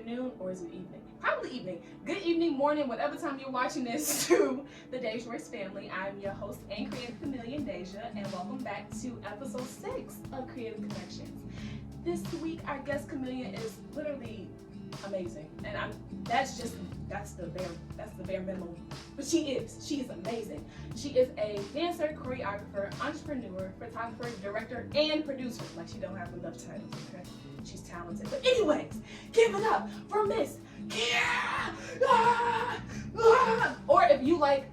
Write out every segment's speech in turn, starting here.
afternoon, or is it evening? Probably evening. Good evening, morning, whatever time you're watching this to the Deja Royce family. I'm your host and creative chameleon, Deja, and welcome back to episode 6 of Creative Connections. This week, our guest chameleon is literally amazing, and that's the bare minimum. But she is amazing. She is a dancer, choreographer, entrepreneur, photographer, director, and producer. Like, she don't have enough titles, okay? She's talented. But anyways, give it up for Miss Kierah. Or if you like,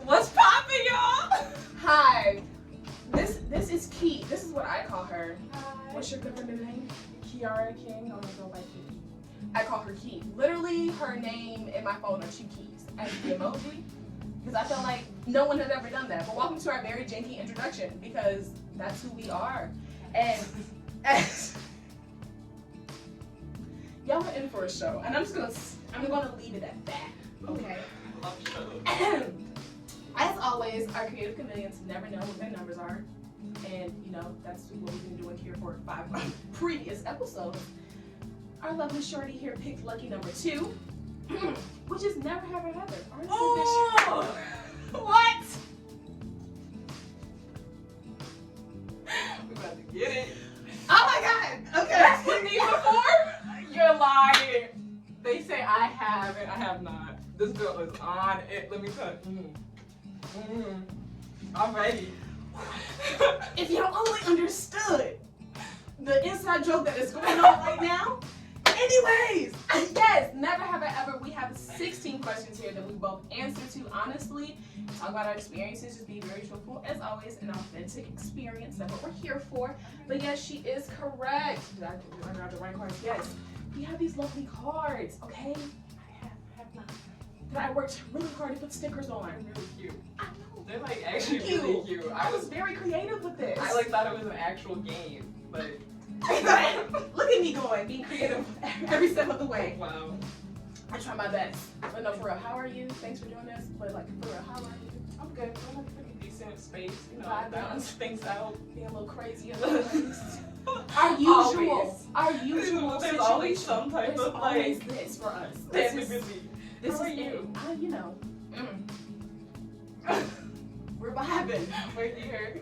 What's poppin', y'all? Hi. This is Key. This is what I call her. Hi. What's your government name? kierah.king. I don't know by Key. I call her Key. Literally, her name in my phone are 2 keys as the emoji. Because I feel like no one has ever done that. But welcome to our very janky introduction, because that's who we are. And y'all are in for a show, and I'm gonna leave it at that. Okay. As always, our creative chameleons never know what their numbers are, and that's what we've been doing here for 5 previous episodes. Our lovely shorty here picked lucky number 2. Which is never have I ever. Oh! What? We're about to get it. Oh my god! Okay. That's been me before? You're lying. They say I have and I have not. This girl is on it. Let me tell you. I'm ready. If y'all only understood the inside joke that is going on right now. Anyways, yes, never have I ever. We have 16 questions here that we both answer to honestly. Talk about our experiences, just be very truthful as always, an authentic experience. That's what we're here for. But yes, she is correct. Did I grab the right cards? Yes. We have these lovely cards, okay? I have not. That I worked really hard to put stickers on. They're really cute. I know. They're like actually really cute. I was very creative with this. I thought it was an actual game, but look at me being creative every step of the way. Wow. I try my best. But no, for real, how are you? Thanks for doing this. But like, for real, how are you? I'm good. I'm like pretty decent space. Balance things out. Being a little crazy. Our usual There's always some type of always this for us. This is How are you? We're vibing.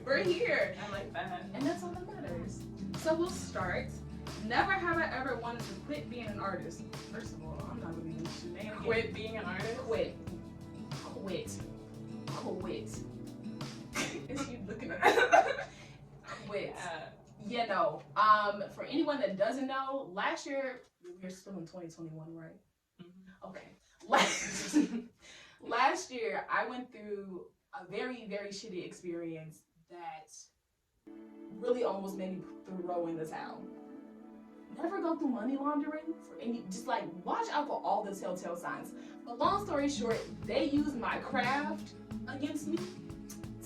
We're here. I like that. And that's all that matters. So we'll start. Never have I ever wanted to quit being an artist. First of all, I'm not gonna be shenanigans. Quit being an artist? Quit. Is you looking at quit? For anyone that doesn't know, last year, we're still in 2021, right? Mm-hmm. Okay. Last year, I went through a very, very shitty experience that really almost made me throw in the towel. Never go through money laundering for just like watch out for all the telltale signs. But long story short, they used my craft against me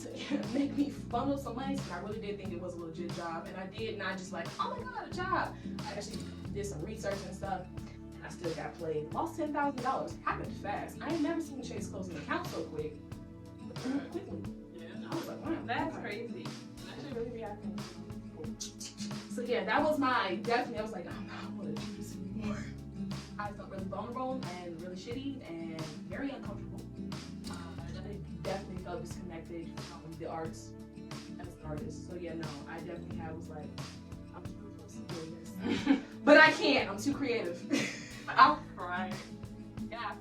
to make me funnel some money, and I really did think it was a legit job. And I did not just like, oh my god, a job. I actually did some research and stuff, and I still got played. Lost $10,000. Happened fast. I ain't never seen Chase close an account so quick. Quickly. Yeah. I was like, wow, That's crazy. That should really be happening. So yeah, that was I was like, I'm not gonna do this anymore. I felt really vulnerable and really shitty and very uncomfortable. I definitely felt disconnected from the arts as an artist. So yeah, no, I definitely was like, I'm really supposed to do this. But I can't, I'm too creative. I'm crying. Yeah,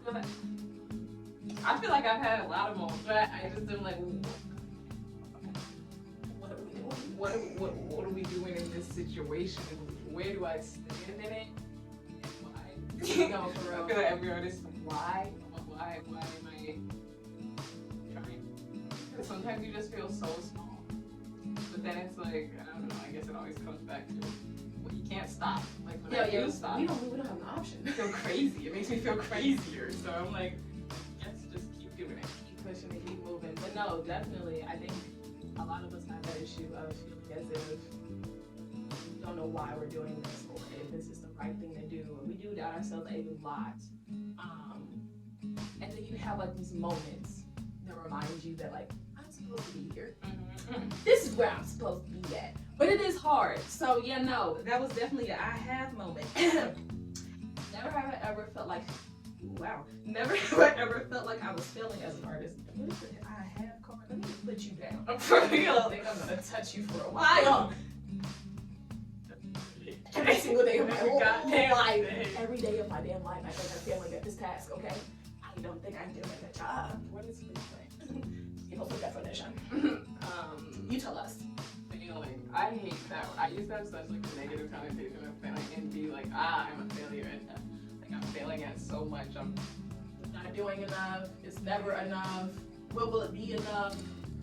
I feel like I've had a lot of moments, but I just am like, what are we doing in this situation? Where do I stand in it? And why? No, for real. I feel like every artist, why am I trying? Because sometimes you just feel so small. But then it's like, I don't know, I guess it always comes back to, well, you can't stop. Like, when I do stop, we don't have an option. I feel crazy. It makes me feel crazier. So I'm like, let's just keep doing it. Keep pushing and keep moving. But no, definitely, I think a lot of us have that issue of feeling as if we don't know why we're doing this or if this is the right thing to do. And we do doubt ourselves a lot. And then you have like these moments that remind you that like, I'm supposed to be here. This is where I'm supposed to be at. But it is hard. So yeah, no, that was definitely an I have moment. Never have I ever felt like, wow, never have I ever felt like I was failing as an artist. What is the I have card? Let me put you down. For real, I think I'm gonna touch you for a while. Every single day of my goddamn life. Every day of my damn life, I think I'm failing at this task, okay? I don't think I'm doing a good job. What is freestyle? You know the definition. You tell us. Failing. I hate that. I used to have such like a negative connotation of failing and be like, I'm a failure at that. Like I'm failing at so much. I'm not doing enough. It's never enough. Will it be enough?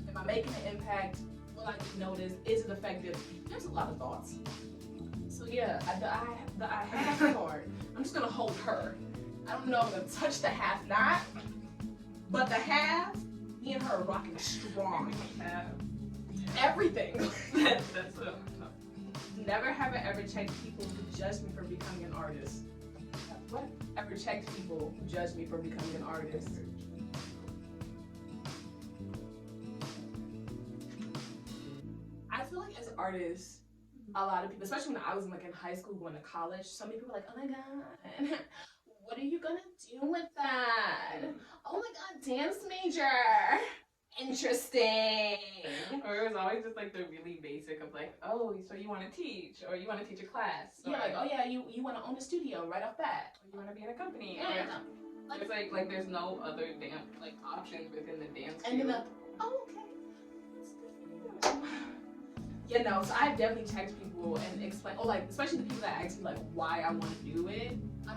Am I making an impact? Will I get noticed? Is it effective? There's a lot of thoughts. So yeah, the I have card. I'm just gonna hold her. I don't know if I'm gonna touch the have not, but the have, me and her are rocking strong. Everything. That's Never have I ever checked people who judge me for becoming an artist. What? Ever checked people who judge me for becoming an artist? I feel like as artists, a lot of people, especially when I was like in high school going to college, so many people were like, oh my god, what are you gonna do with that? Oh my god, dance major. Interesting. Or it was always just like the really basic of like, oh, so you want to teach, or you want to teach a class. Yeah, like, oh yeah, you want to own a studio right off bat. Or you want to be in a company. Yeah. Or it's like there's no other dance like options within the dance field. And then okay. That's good for you. Yeah, no, so I've definitely checked people and explained, or like, especially the people that ask me like why I want to do it. I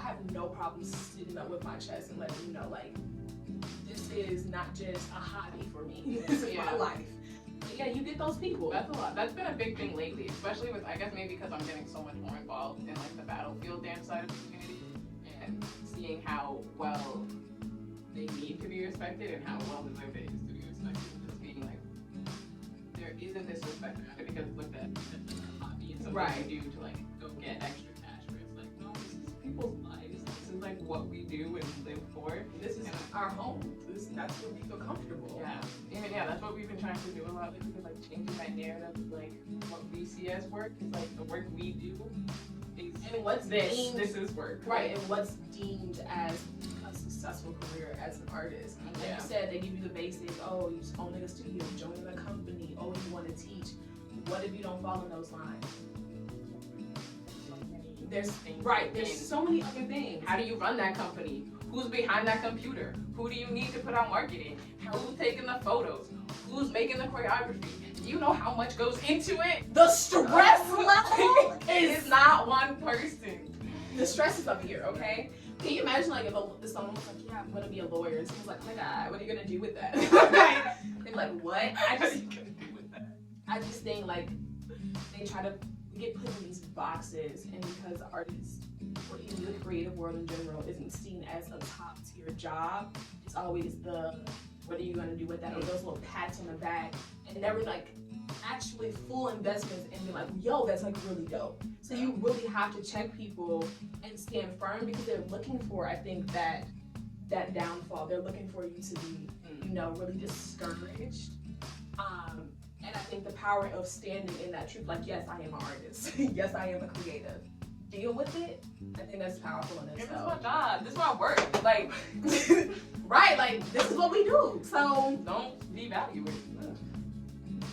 have no problem sitting up with my chest and letting you know like, this is not just a hobby for me. This is my life. But yeah, you get those people. That's a lot. That's been a big thing lately, especially with, I guess maybe because I'm getting so much more involved in like the battlefield dance side of the community and seeing how well they need to be respected and how well deserved it is to be respected. Just being like, there isn't this respect around it because it's looked at as a hobby and something you do to like go get extra cash. But it's like, no, this is people's lives. This is like what we do and live for. This is our home. That's where we feel comfortable. Yeah, that's what we've been trying to do a lot lately, like changing that narrative of like what we see as work is like the work we do is, and what's this is work. Right, and what's deemed as a successful career as an artist. Like you said, they give you the basic, oh, you owning a studio, joining a company, oh, you want to teach. What if you don't follow those lines? There's so many other things. How do you run that company? Who's behind that computer? Who do you need to put out marketing? Who's taking the photos? Who's making the choreography? Do you know how much goes into it? The stress level is not one person. The stress is up here, okay? Can you imagine like if someone was like, yeah, I'm gonna be a lawyer, and someone's like, oh my god, what are you gonna do with that? They're like, what? I just think like they try to get put in these boxes, and because artists or even the creative world in general isn't seen as a top tier job, it's always the what are you gonna do with that, or those little pats on the back, and never like actually full investments and be like, yo, that's like really dope. So you really have to check people and stand firm because they're looking for, I think, that downfall. They're looking for you to be, really discouraged. And I think the power of standing in that truth, like, yes, I am an artist. Yes, I am a creative. Deal with it. I think that's powerful in itself. This is my job. This is my work. Like, right? Like, this is what we do. So don't devalue it.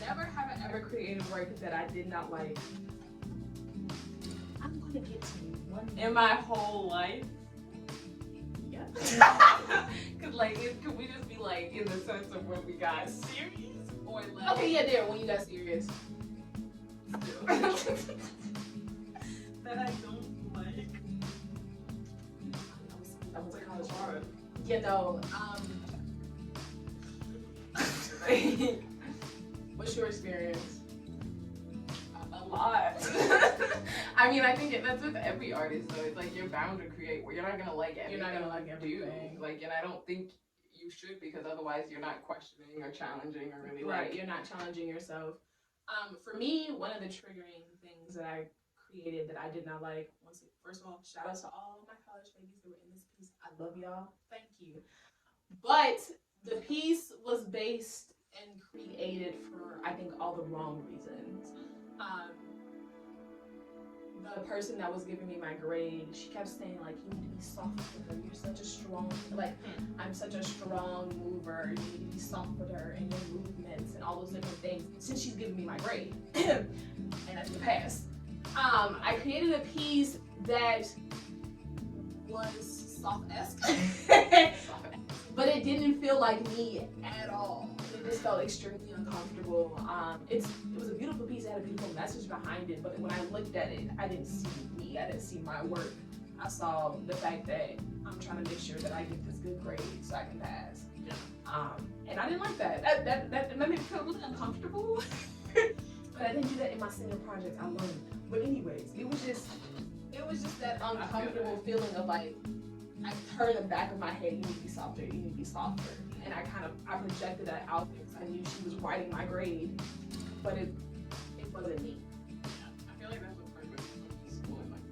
Never have I ever created work that I did not like. I'm gonna get to you one day. In my whole life. Yeah. Cause like, could we just be like in the sense of when we got serious? Or like, okay, yeah, there, when you got serious. That I don't like. I was like, college hard. What's your experience? A lot. I mean, I think that's with every artist though. It's like you're bound to create where you're not gonna like everything. You're not gonna like everything. Like, and I don't think you should, because otherwise you're not questioning or challenging or really right. You're not challenging yourself. For me, one of the triggering things that I created that I did not like. First of all, shout out to all of my college babies that were in this piece. I love y'all. Thank you. But the piece was based and created for, I think, all the wrong reasons. the person that was giving me my grade, she kept saying like, you need to be soft with her. You're such a strong, like, I'm such a strong mover. You need to be soft with her and your movements and all those different things. Since she's giving me my grade, and that's the pass. I created a piece that was soft-esque, but it didn't feel like me at all. It just felt extremely uncomfortable. It was a beautiful piece. It had a beautiful message behind it, but when I looked at it, I didn't see me. I didn't see my work. I saw the fact that I'm trying to make sure that I get this good grade so I can pass. Yeah. And I didn't like that. That made me feel really uncomfortable. But I didn't do that in my senior project. I learned. But anyways, it was just that uncomfortable feeling of like, I turned the back of my head, you need to be softer, you need to be softer. And I projected that out there because I knew she was writing my grade, but it wasn't me. Yeah, I feel like that's what perfect is school and like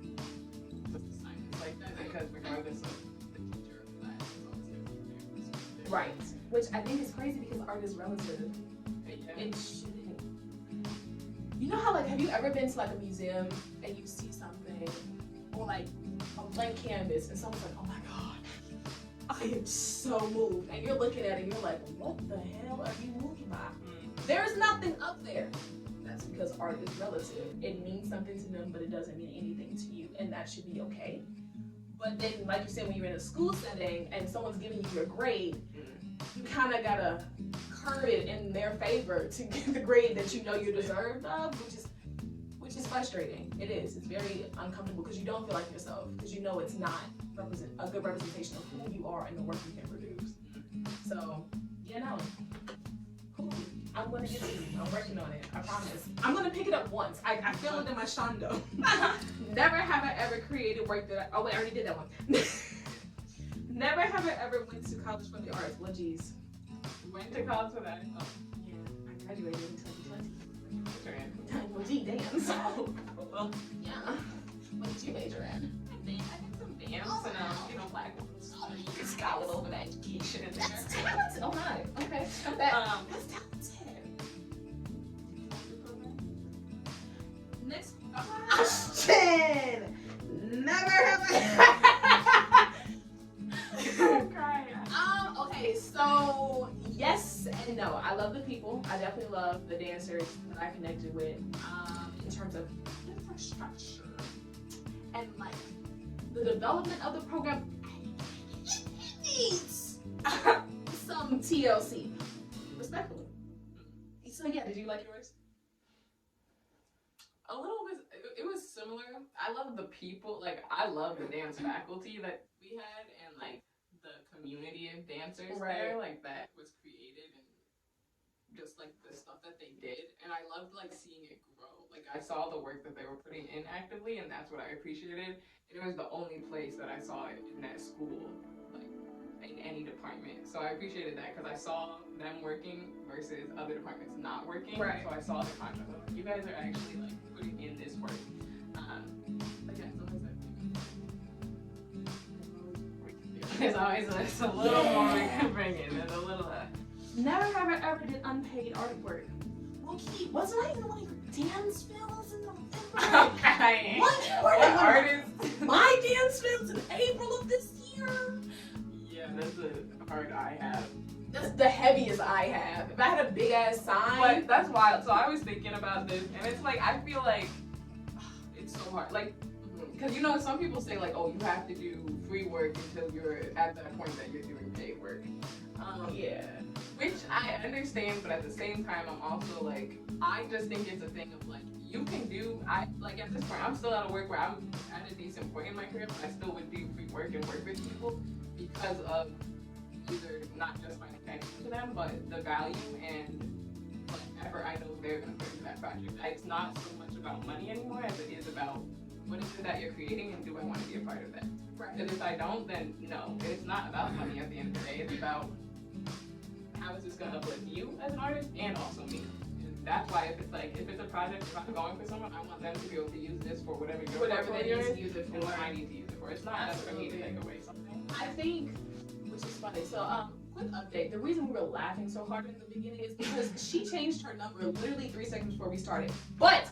the assignments like that, because regardless of the teacher or class, it's always going to be their perspective. Right. Which I think is crazy because art is relative. Yeah. It shouldn't. You know how, like, have you ever been to like a museum and you see something or like a blank canvas and someone's like, oh my God, I am so moved. And you're looking at it and you're like, what the hell are you moved by? There's nothing up there. That's because art is relative. It means something to them, but it doesn't mean anything to you. And that should be okay. But then, like you said, when you're in a school setting and someone's giving you your grade, you kind of gotta curve it in their favor to get the grade that you know you deserved of, which is frustrating. It is. It's very uncomfortable because you don't feel like yourself, because you know it's not a good representation of who you are and the work you can produce. So, yeah, no. Cool. I'm gonna get to you. I'm working on it. I promise. I'm gonna pick it up once. I feel it in my shondo. Never have I ever created work that oh wait, I already did that one. Never have I ever went to college for the arts. Well, geez. Went to college for that. Oh. Yeah, I graduated in 2020. Major Well, gee, damn. So, well, yeah. What did you major in? I did some dance and black ones. You just got a little bit of education in there. That's talented. Oh, nice. Okay. That's talented. Next question. Never have I. Okay, so yes and no. I love the people. I definitely love the dancers that I connected with in terms of infrastructure and like the development of the program. It needs some TLC, respectfully. So yeah, did you like yours? A little bit. It was similar. I love the people. Like, I love the dance faculty that we had, and like the community of dancers there, like that was created, and just like the stuff that they did. And I loved like seeing it grow. Like, I saw the work that they were putting in actively, and that's what I appreciated. It was the only place that I saw it in that school, like in any department. So I appreciated that because I saw them working versus other departments not working. Right. So I saw the contrast. Like, you guys are actually like putting in this work. But yeah, so that's it. There's always a little more we can bring in. There's a little. Never have I ever did unpaid artwork. Okay, wasn't I even one of your dance films in the Okay. What artist? My dance films in April of this year. Yeah, that's a hard I have. That's the heaviest I have. If I had a big ass sign. But that's wild. So I was thinking about this, and it's like, I feel like it's so hard. Like, because some people say like, oh, you have to do free work until you're at that point that you're doing paid work. Yeah. Which I understand, but at the same time, I'm also like, I just think it's a thing of like, you can do, at this point, I'm still at a work where I'm at a decent point in my career, but I still would do free work and work with people because of either not just my connection to them, but the value and like effort I know they're going to put into that project. It's not so much about money anymore as it is about what is it that you're creating and do I want to be a part of that? Right. Because if I don't, then no, it's not about money at the end of the day. It's about how is this going to uplift you as an artist and also me. And that's why if it's a project, if I'm going for someone, I want them to be able to use this for whatever they need to use it for. And what I need to use it for. It's not just for me to take away something. I think, which is funny. So, quick update. The reason we were laughing so hard in the beginning is because she changed her number literally 3 seconds before we started. But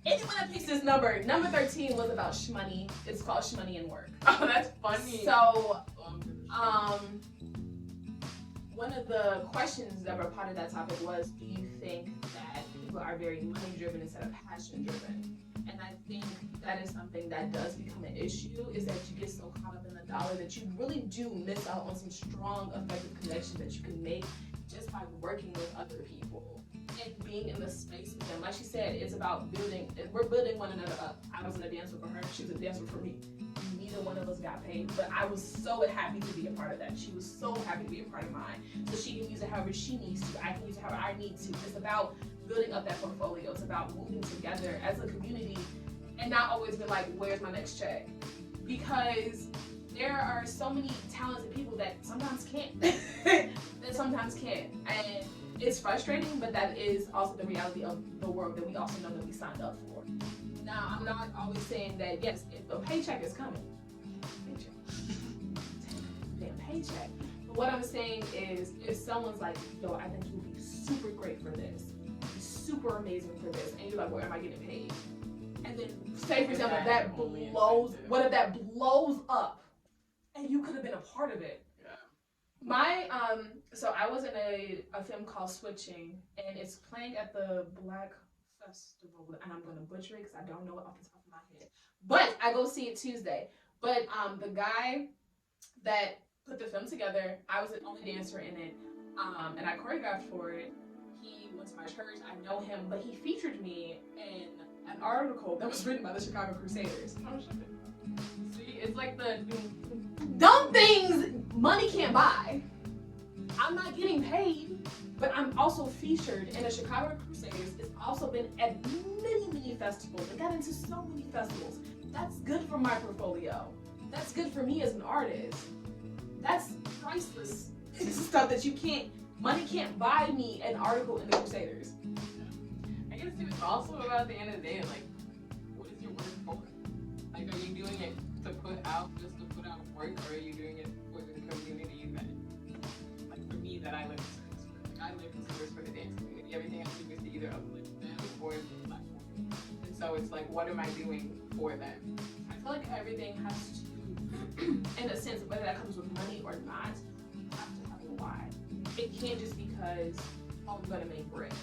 anyone gotta pick this number. Number 13 was about shmoney. It's called Shmoney and Work. Oh, that's funny. So, one of the questions that were part of that topic was, do you think that people are very money driven instead of passion driven? And I think that is something that does become an issue, is that you get so caught up in the dollar that you really do miss out on some strong, effective connections that you can make just by working with other people and being in the space with them. Like she said, it's about we're building one another up. I was in a dancer for her, she was a dancer for me. Neither one of us got paid, but I was so happy to be a part of that. She was so happy to be a part of mine. So she can use it however she needs to. I can use it however I need to. It's about building up that portfolio. It's about moving together as a community and not always be like, where's my next check? Because there are so many talented people that sometimes can't. And it's frustrating, but that is also the reality of the world that we also know that we signed up for. Now, I'm not always saying that, yes, if a paycheck is coming, paycheck. But what I'm saying is, if someone's like, yo, I think you'll be super great for this, super amazing for this, and you're like, well, am I getting paid? And then, say for example, what if that blows up, and you could have been a part of it? Yeah. So I was in a film called Switching, and it's playing at the Black Festival, and I'm gonna butcher it because I don't know it off the top of my head. But I go see it Tuesday. But the guy that put the film together, I was the only dancer in it, and I choreographed for it. He went to my church. I know him, but he featured me in an article that was written by the Chicago Crusaders. Oh, shit. See, it's like the dumb things money can't buy. I'm not getting paid, but I'm also featured in the Chicago Crusaders. It's also been at many festivals. I got into so many festivals. That's good for my portfolio. That's good for me as an artist. That's priceless. It's stuff that money can't buy me an article in the Crusaders. I guess it's also about the end of the day, like, what is your work for? Like, are you doing it to put out, just to put out work, or are you doing it for the community that, like, for me, that I live in service for? Like, I live in service for the dance community. Everything I do is to either uplift them or the platform. And so it's like, what am I doing for them? I feel like everything has to, in a sense, whether that comes with money or not, you have to have a why. It can't just because, oh, I'm gonna make bread.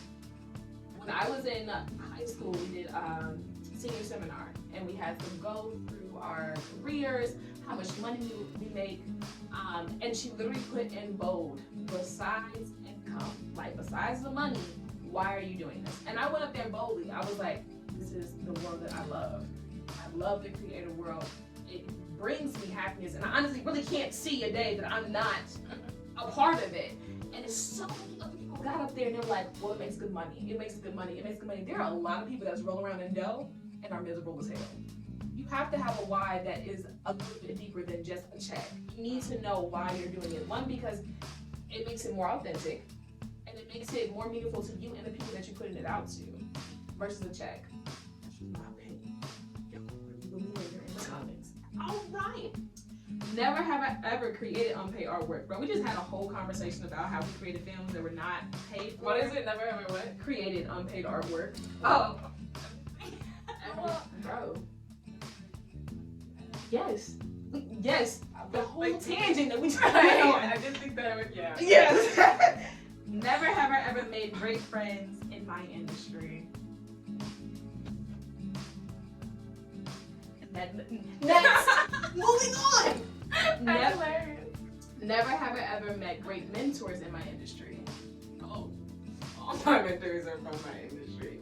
When I was in high school, we did senior seminar, and we had to go through our careers, how much money we make, and she literally put in bold, besides income, like besides the money, why are you doing this? And I went up there boldly. I was like, this is the world that I love. I love the creative world. It brings me happiness, and I honestly really can't see a day that I'm not a part of it. And it's so many other people got up there and they're like, well, it makes good money. It makes good money. It makes good money. There are a lot of people that's rolling around in dough and are miserable as hell. You have to have a why that is a little bit deeper than just a check. You need to know why you're doing it. One, because it makes it more authentic, and it makes it more meaningful to you and the people that you're putting it out to, versus a check. That's just my opinion. You believe it in the comments. All right. Never have I ever created unpaid artwork, bro. We just had a whole conversation about how we created films that were not paid for. What is it? Never ever what? Created unpaid artwork. Oh. Bro. Yes. Yes. The whole tangent that we tried on. I didn't think that would, yeah. Yes. Never have I ever made great friends in my industry. Next. Moving on. Never have I ever met great mentors in my industry. Oh. All my mentors are from my industry.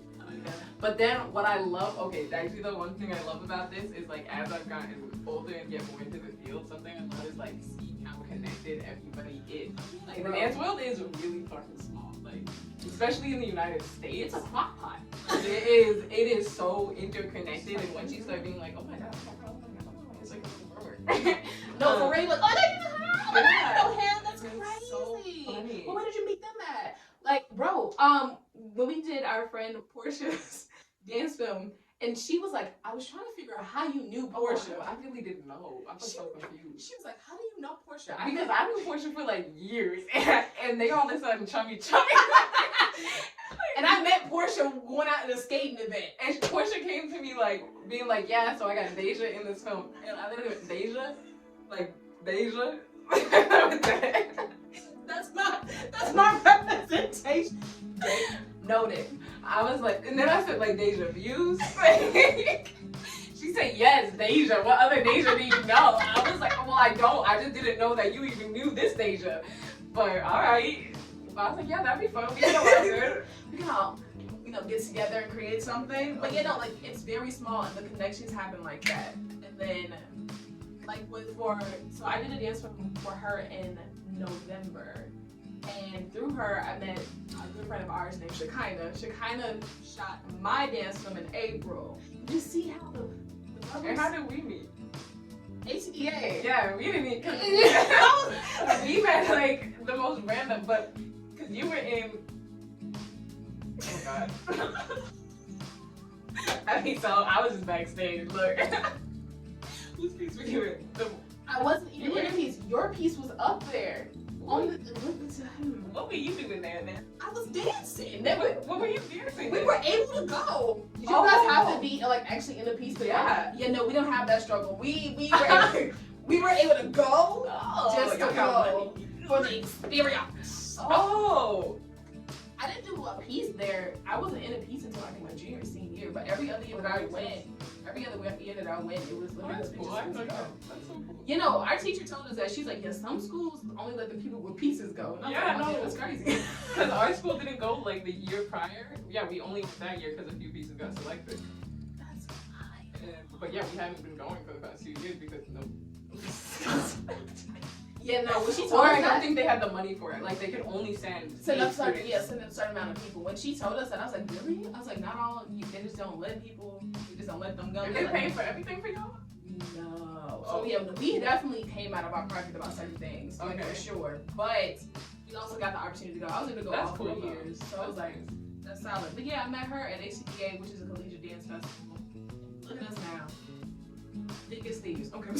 But then what I love, actually the one thing I love about this is like as I've gotten older and get more into the field, something I love is like seeing how connected everybody is. Like the dance world is really fucking small. Like especially in the United States. It's a crock pot. It is so interconnected, and once you start being like, oh my god, it's like a work. No, for real, like, oh, I know him. That's crazy. So funny. Well, where did you meet them at? Like, bro, when we did our friend Portia's dance film, and she was like, I was trying to figure out how you knew Portia. I really didn't know. I was so confused. She was like, how do you know Portia? Because I knew Portia for like years, and they all of a sudden chummy. And I met Portia going out at a skating event. And Portia came to me like, being like, yeah, so I got Deja in this film. And I literally went, Deja? Like, Deja? That's not representation. Noted. I was like, and then I said like Deja views. She said yes, Deja. What other Deja do you know? I was like, well, I don't. I just didn't know that you even knew this Deja. But all right. I was like, yeah, that'd be fun. We can all, get together and create something. But like it's very small and the connections happen like that. And then so I did a dance for her in November. And through her, I met a good friend of ours named Shekinah. Shekinah shot my dance film in April. You see how the and how did we meet? ACDA. Yeah, we didn't meet. We met like the most random, but because you were in. Oh God. I mean, so I was just backstage. Look. Whose piece were you in? I wasn't even in a piece. Your piece was up there. What were you doing there, man? I was dancing. What were you dancing? We were able to go. Did you guys have to be like actually in a piece? Yeah. Yeah. No, we don't have that struggle. We were able to go just to go for the experience. Oh. I didn't do a piece there. I wasn't in a piece until I think my junior or senior year. But every other year that I went, it was literally that's cool. That's so cool. Our teacher told us that she's like, some schools only let the people with pieces go. And I was like, that's crazy. Because our school didn't go like the year prior. Yeah, we only went that year because a few pieces got selected. That's fine. But yeah, we haven't been going for the past few years because when she told or us I don't think they had the money for it. Like they could only send a certain amount of people. When she told us that, I was like, really? I was like, not all. They just don't let people. They just don't let them go. Did they pay for everything for y'all? No. So we definitely came out of our pocket about certain things, for sure. But we also got the opportunity to go. I was able to go all 4 years, so I was like, that's solid. But yeah, I met her at ACDA, which is a collegiate dance festival. Look at us now. Thick as thieves. Okay.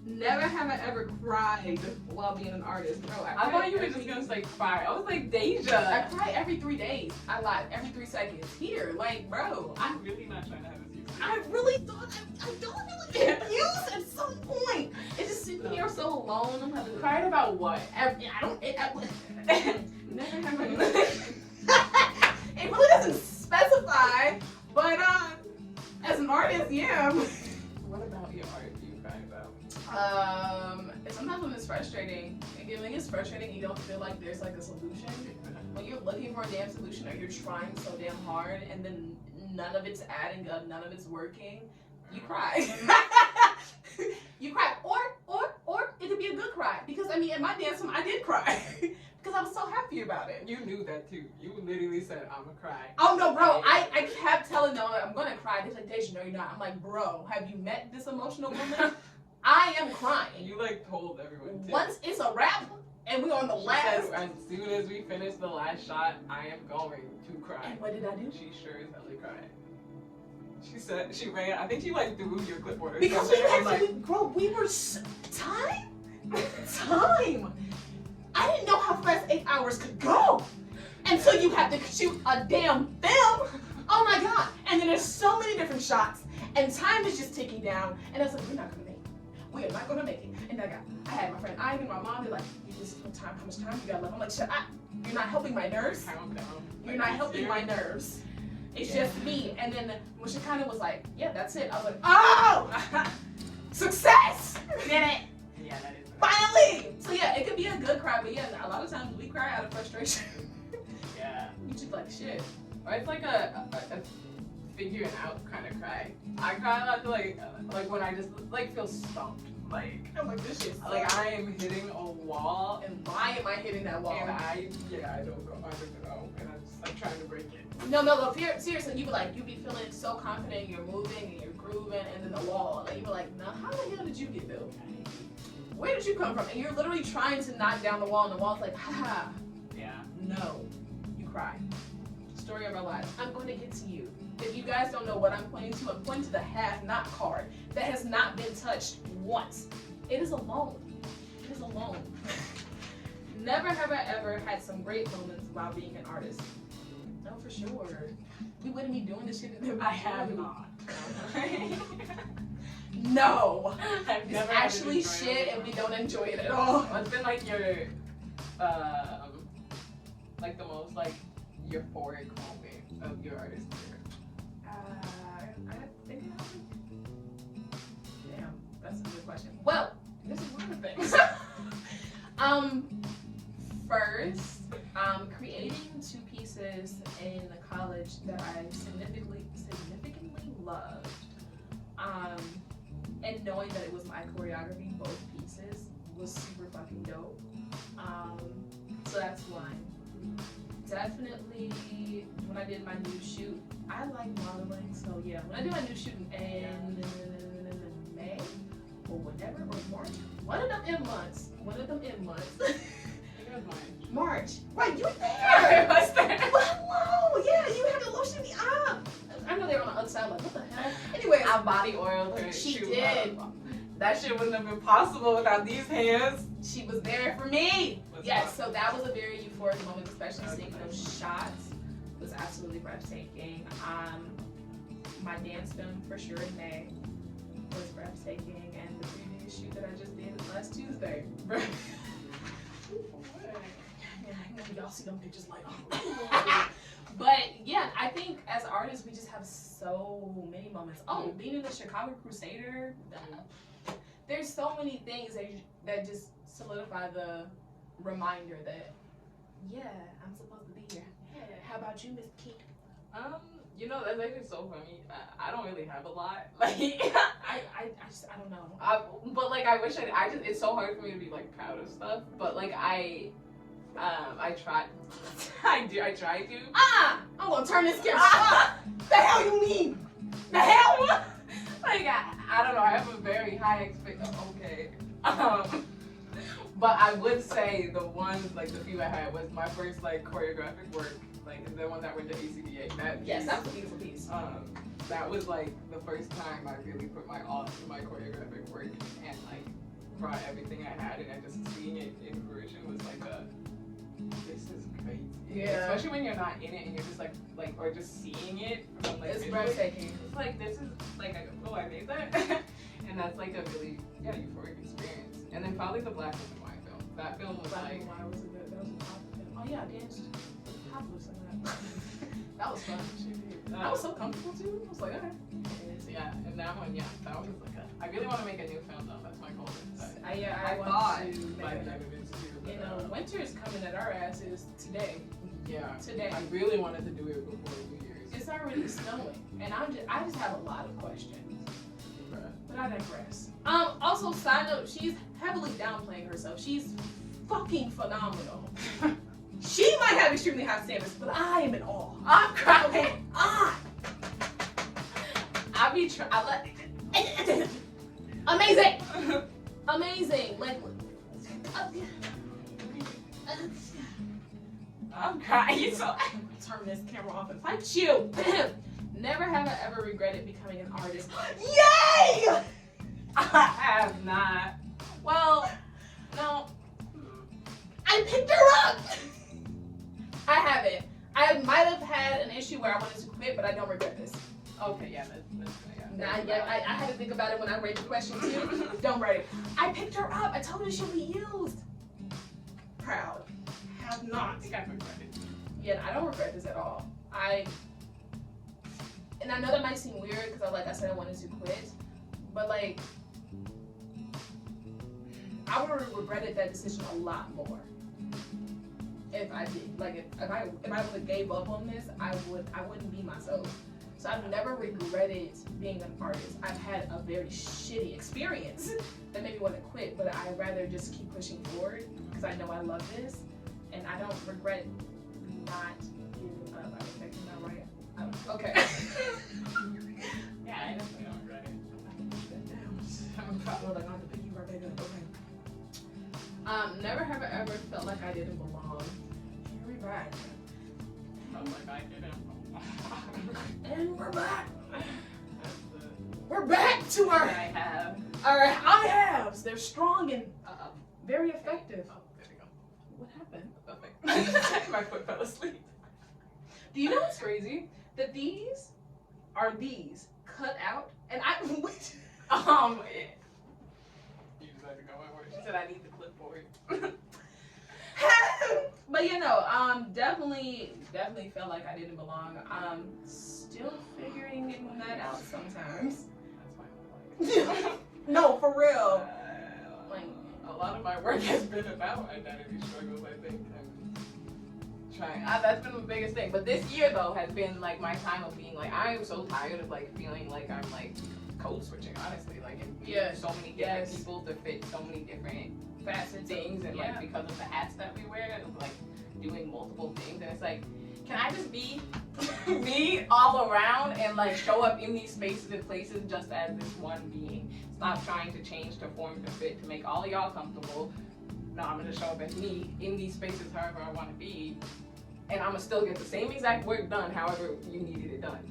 Never have I ever cried while being an artist. Bro, I thought you were just gonna say cry. I was like, Deja. I cry every 3 days. I lied every 3 seconds. Here, like, bro. I'm really not trying to have a season. I really thought I don't really get abused at some point. It's just sitting here so alone. I'm having cried about what? Never have I. It really doesn't specify, but as an artist, yeah. What about your art do you cry about? Sometimes when it's frustrating, and when it's frustrating, you don't feel like there's like a solution. When you're looking for a damn solution, or you're trying so damn hard, and then none of it's adding up, none of it's working, you cry. You cry, or it could be a good cry. Because in my dance film, I did cry because I was so happy about it. You knew that too. You literally said, "I'm gonna cry." Oh no, bro! I kept telling them I'm gonna cry. They're like, Deja, no, you're not. I'm like, bro, have you met this emotional woman? I am crying. You like told everyone too. Once it's a wrap and we're on the last. Said, as soon as we finish the last shot, I am going to cry. And what did I do? She sure as hell cried. She said she ran. I think she like threw your clipboard. Or because we were time. I didn't know how fast 8 hours could go until you have to shoot a damn film. Oh my god! And then there's so many different shots, and time is just ticking down. And I was like, we're not gonna make it. We are not gonna make it. And I had my friend Ivan, my mom. They're like, how much time you got left? I'm like, shut up. You're not helping my nerves. You're not helping my nerves. It's just me. And then when she kind of was like, yeah, that's it. I was like, oh, success! Did it? Yeah, that is. Finally! So yeah, it could be a good cry, but yeah, a lot of times we cry out of frustration. Yeah. You just like shit. Or it's like a figuring out kind of cry. I cry a lot like when I just like feel stumped. Like I'm like, this shit's like I am hitting a wall, and why am I hitting that wall? And I don't know, and I'm just like trying to break it. No, seriously, you'd be feeling so confident, you're moving and you're grooving, and then the wall, and you'd be like, now how the hell did you get built? Where did you come from? And you're literally trying to knock down the wall, and the wall's like, haha. Yeah. No, you cry. Story of our lives. I'm going to get to you. If you guys don't know what I'm pointing to the have not card that has not been touched once. It is alone. It is alone. Never have I ever had some great moments while being an artist. No, for sure. We wouldn't be doing this shit if I have not. No. I've It's never actually had an shit and we don't enjoy it at all. What's been like your, like the most like euphoric moment of your artist career? I think damn, that's a good question. Well, this is one of the things. First, creating 2 pieces in college that I significantly loved. And knowing that it was my choreography, both pieces, was super fucking dope. So that's one. Definitely when I did my new shoot, I like modeling, so yeah, when I did my new shoot in May or whatever, or March, one of them in months. March. Right, you were there. I was there. Hello. Yeah, you had to lotion me up. I know they were on the other side, like, what the hell? Anyways, I body oiled her. She shoe did. up. That shit wouldn't have been possible without these hands. she was there for me. What's Yes, up? so that was a very euphoric moment, especially Okay. seeing those shots was absolutely breathtaking. My dance film for sure in May was breathtaking, and the previous shoot that I just did last Tuesday. Yeah, y'all see them pictures like, but yeah, I think as artists we just have so many moments. Oh, being in the Chicago Crusader, there's so many things that just solidify the reminder that yeah, I'm supposed to be here. Yeah. How about you, Miss Key? You know, that's actually so funny. I don't really have a lot. Like, I don't know. but like, I wish I just, it's so hard for me to be like proud of stuff. But like, I try, I try to. I'm gonna turn this camera off. The hell you mean? The hell? Like, I don't know, I have a very high expectation. Okay. But I would say the ones, like the few I had was my first like choreographic work, like the one that went to ACDA. Yes, that's a beautiful piece. That was like the first time I really put my all into my choreographic work and like brought everything I had, and then just seeing it in fruition was like this is crazy. Yeah. Especially when you're not in it and you're just like or just seeing it from like It's visually. breathtaking. It's like this is like I made that, and that's like a really euphoric experience. And then probably the Black and White film. That film was Black like and White was a good. That was a popular film. Oh yeah, I danced. Topless in that. That was fun. I was so comfortable too. I was like, okay. Yeah, and that one, that one was like I really want to make a new film though. That's my goal. I thought want to by make the it. end of this year. You know, winter is coming at our asses today. Yeah. Today. I really wanted to do it before New Year's. It's already snowing, and I just have a lot of questions. But I digress. Also, side note, she's heavily downplaying herself. She's fucking phenomenal. She might have extremely high standards, but I am in awe. I'm crying. Okay, I be trying. Amazing, amazing. Like, I'm crying. So turn this camera off and fight you. Never have I ever regretted becoming an artist. Yay! I have not. Well, no. I picked her up. I haven't. I might have had an issue where I wanted to quit, but I don't regret this. Okay, yeah, that's Nah, yeah, I had to think about it when I read the question too. Don't write it. I picked her up. I told her she'll be used. Proud. Have not. I think I regret it. Yeah, I don't regret this at all. And I know that might seem weird because, like I said, I wanted to quit, but like, I would have regretted that decision a lot more if I did. Like, if I would have gave up on this, I wouldn't be myself. So I've never regretted being an artist. I've had a very shitty experience that made me want to quit, but I'd rather just keep pushing forward because I know I love this, and I don't regret not giving up. I was making that right. Okay. Yeah, I definitely don't regret it. I'm probably like on the pick you right back up. Okay. Never have I ever felt like I didn't belong. Here we back. I was like, I didn't. And we're back. We're back to our. I have. Our I haves. They're strong and very effective. Oh, there we go. What My foot fell asleep. Do you know what's crazy? That these are cut out, and I. You decided to go over. She said I need the clipboard. But definitely felt like I didn't belong. Still figuring that out sometimes. That's fine. No, for real. Like, a lot of my work has been about identity struggles, I think. Trying. That's been the biggest thing. But this year though has been like my time of being like, I am so tired of like feeling like I'm like code switching, honestly. Like, and being so many different people to fit so many different facets things, and like because of the hats that we wear and like doing multiple things, and it's like, can I just be me all around and like show up in these spaces and places just as this one being? Stop trying to change to form to fit to make all of y'all comfortable. No, I'm gonna show up as me in these spaces however I want to be, and I'm gonna still get the same exact work done however you needed it done.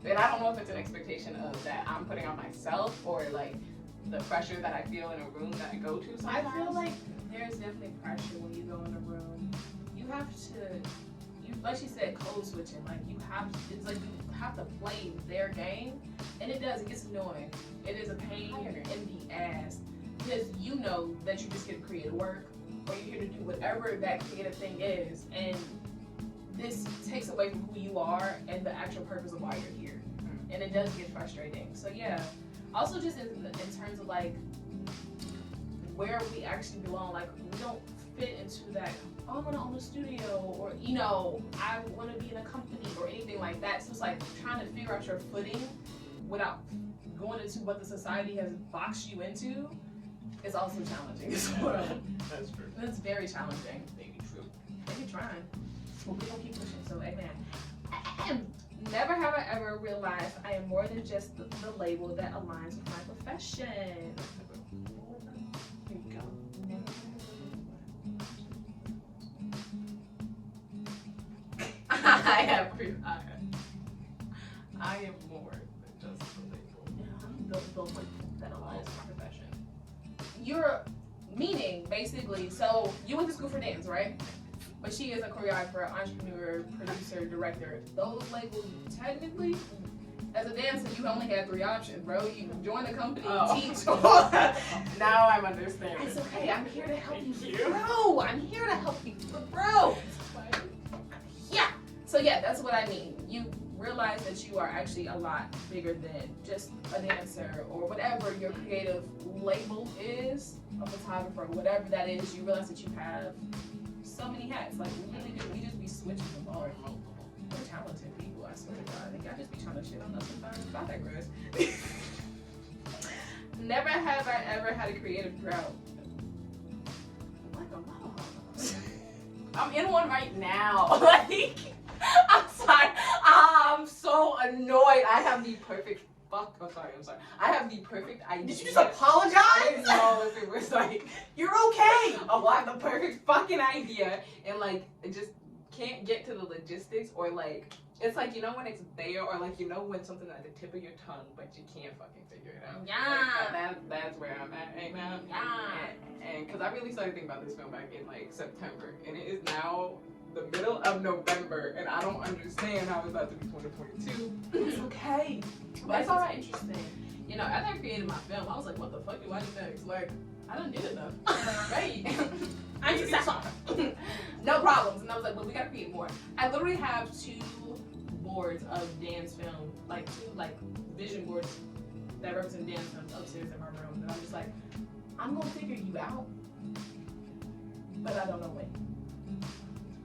And I don't know if it's an expectation of that I'm putting on myself or like the pressure that I feel in a room that I go to sometimes. I feel like there's definitely pressure when you go in a room. You have to, like she said, code switching. Like it's like you have to play their game, and it gets annoying. It is a pain in the ass because you know that you just get to create work, or you're here to do whatever that creative thing is, and this takes away from who you are and the actual purpose of why you're here, and it does get frustrating. So yeah. Also, just in terms of like where we actually belong, like we don't fit into that. Oh, I want to own a studio, or I want to be in a company or anything like that. So it's like trying to figure out your footing without going into what the society has boxed you into is also challenging as well. That's true. That's very challenging. Maybe true. Maybe trying. Well, we gonna keep pushing. So amen. Never have I ever realized I am more than just the label that aligns with my profession. Here you go. I am more than just the label. The label that aligns with my profession. You're meaning, basically, so you went to school for dance, right? But she is a choreographer, entrepreneur, producer, director. Those labels, technically, as a dancer, you only had 3 options, bro. You join the company, teach. Now I'm understanding. It's okay. I'm here to help Thank you, you. bro. I'm here to help you, bro. Yeah. So yeah, that's what I mean. You realize that you are actually a lot bigger than just a dancer or whatever your creative label is, a photographer, whatever that is. You realize that you have so many hats. Like we really do. We just be switching them all. We're talented people, I swear to God. Like, I just be trying to shit on us sometimes. I digress. Never have I ever had a creative drought. Like a mom. I'm in one right now. Like, I'm sorry. I'm so annoyed. I have the perfect I'm sorry. I have the perfect idea. Did you just apologize? I didn't know if it was like, you're okay. Oh, I have the perfect fucking idea, and like, it just can't get to the logistics, or like, it's like, when it's there, or like, when something's at the tip of your tongue, but you can't fucking figure it out. Yeah. Like, that's where I'm at right now. Yeah. And because I really started thinking about this film back in like September, and it is now the middle of November, and I don't understand how it's about to be 2022. It's okay. That's all right. Interesting. After I created my film, I was like, what the fuck do I do next? Like, I done did enough. Right. I'm successful. No problems. And I was like, well, we gotta create more. I literally have 2 boards of dance film, like 2 like vision boards that represent dance films upstairs in my room. And I'm just like, I'm gonna figure you out, but I don't know when.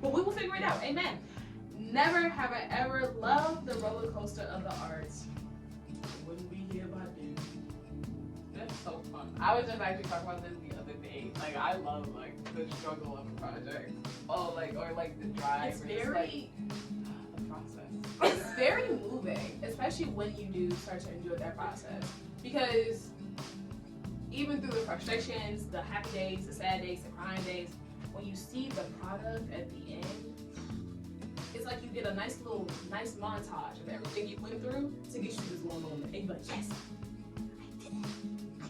But we will figure it out. Amen. Never have I ever loved the roller coaster of the arts. Wouldn't be here if I did. That's so fun. I was just actually talking about this the other day. Like, I love like the struggle of a project. Oh, like, or like the drive. It's or very just, like, the process. It's very moving, especially when you do start to enjoy that process. Because even through the frustrations, the happy days, the sad days, the crying days, when you see the product at the end, it's like you get a nice montage of everything you went through to get you to this one moment. And you're like, yes, I did it. I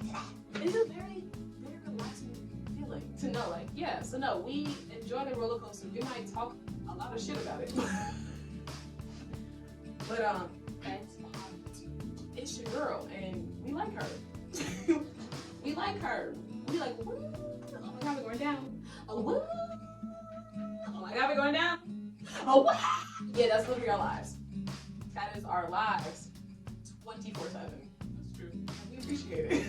did it. It's a very, very relaxing feeling. feeling to know, like, yeah, so no, we enjoy the roller coaster. We might talk a lot of shit about it. But that's it's your girl, and we like her. We like her. We like, woo. Oh my god, we're going down. Oh, woo. Oh my god, we're going down. Oh, what? Yeah, that's literally our lives. That is our lives 24/7. That's true. And we appreciate it.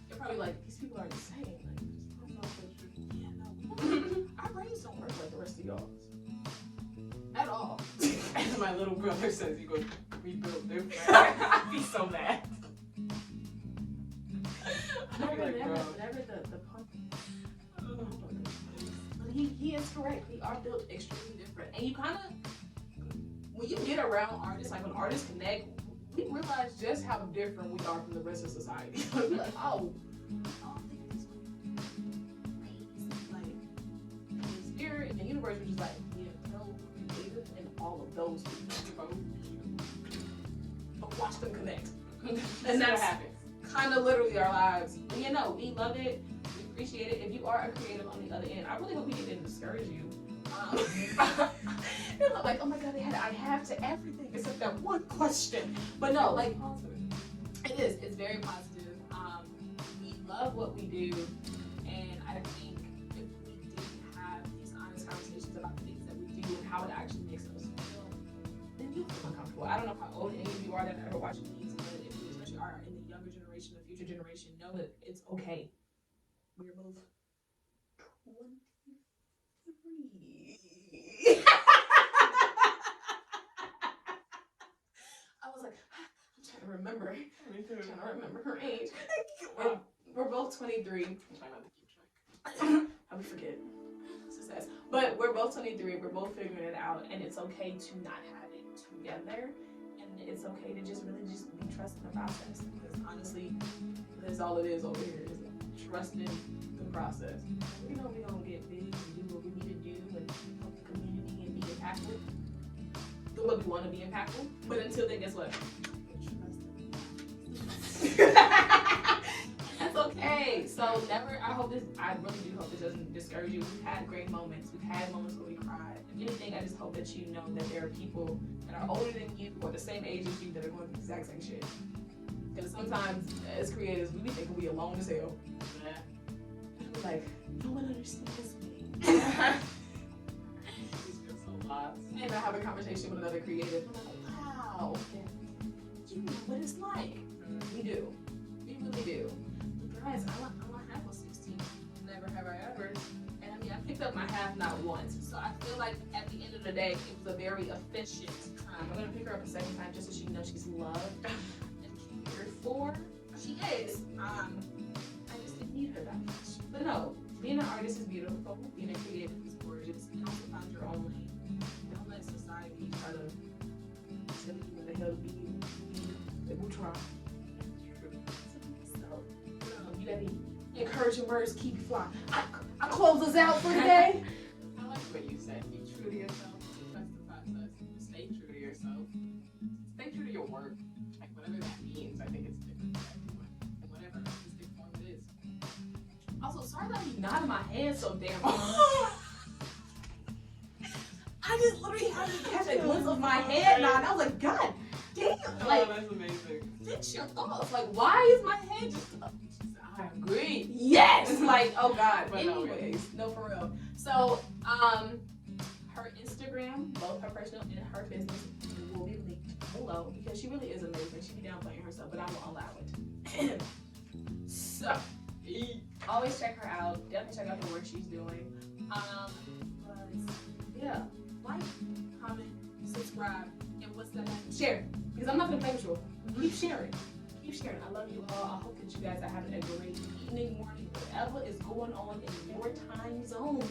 They're probably like, these people are insane. Like, yeah, no. Our brains don't work like the rest of y'all. At all. As my little brother says, he goes, we built different. I'd be so mad. Never the punk. But he is correct. We are built extremely different. And you kind of, when you get around artists, like when artists connect, we realize just how different we are from the rest of society. We're like, oh, think of this way. Like, the spirit and the universe was just like, we are so creative in all of those people. But watch them connect. And that's happens. Kind of literally our lives. And you know, we love it. We appreciate it. If you are a creative on the other end, I really hope we didn't discourage you. You're like, oh my god, I have to everything except that one question. But no, like, it is. It's very positive. We love what we do, and I think if we didn't have these honest conversations about the things that we do and how it actually makes us feel, then you feel uncomfortable. I don't know how old any of you are that ever watch these, but if you especially are in the younger generation, the future generation, know that it's okay. We're both 23. I was like, I'm trying to remember. I'm trying to remember her age. We're both 23. I'm trying not to keep track. I would forget. Success. But we're both 23. We're both figuring it out, and it's okay to not have it together. And it's okay to just really just be trusting the process. Because honestly, that's all it is over here, is trusting the process. We know we're gonna get big and do what we need to do and help the community and be impactful. Do what we want to be impactful. But until then, guess what? That's okay. So never, I really do hope this doesn't discourage you. We've had great moments. We've had moments where we cried. If anything, I just hope that you know that there are people that are older than you or the same age as you that are going through the exact same shit. Because sometimes as creators, we be thinking we alone as hell. Yeah. And we're like, no one understands me. And I have a conversation with another creative. I'm like, wow, you know what it's like. We do. We really do. But guys, I want half of 16. Never have I ever. And I mean, I picked up my half not once. So I feel like at the end of the day, it was a very efficient time. I'm going to pick her up a second time just so she knows she's loved and cared for. She is. I just didn't need her that much. But no, being an artist is beautiful. Being a creative is gorgeous. And also find your own lane. Don't let society try to tell you what the hell to be. They will try. So, you gotta be encouraging words, keep you flying. I close us out for today. I like what you said. Be true to yourself. Trust the process. Stay true to yourself. Stay true to your work. Like whatever that means, I think it's different for everyone. And whatever artistic form it is. Also, sorry that I'm nodding my head so damn I just literally had to catch a glimpse of my head nod. I was like, God damn. Like, that's amazing. fix your thoughts. Like, why is my head just I agree. Yes. Like, oh God. But anyways, no, for real. So, her Instagram, both her personal and her business, will be linked below because she really is amazing. She be downplaying herself, but I won't allow it. So, always check her out. Definitely check out the work she's doing. But yeah, like, comment, subscribe, and what's that? Share. Because I'm not gonna play with you. Keep sharing. Keep sharing. I love you all. I hope that you guys are having a great evening, morning, whatever is going on in your time zone.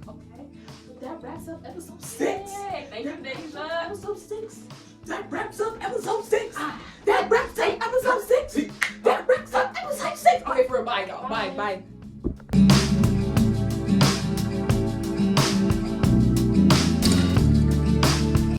Okay? But that wraps up episode 6. Thank you, Deja. Episode 6. That wraps up episode 6. That wraps up episode 6. That wraps up episode 6. Okay, for a bye, y'all. Bye.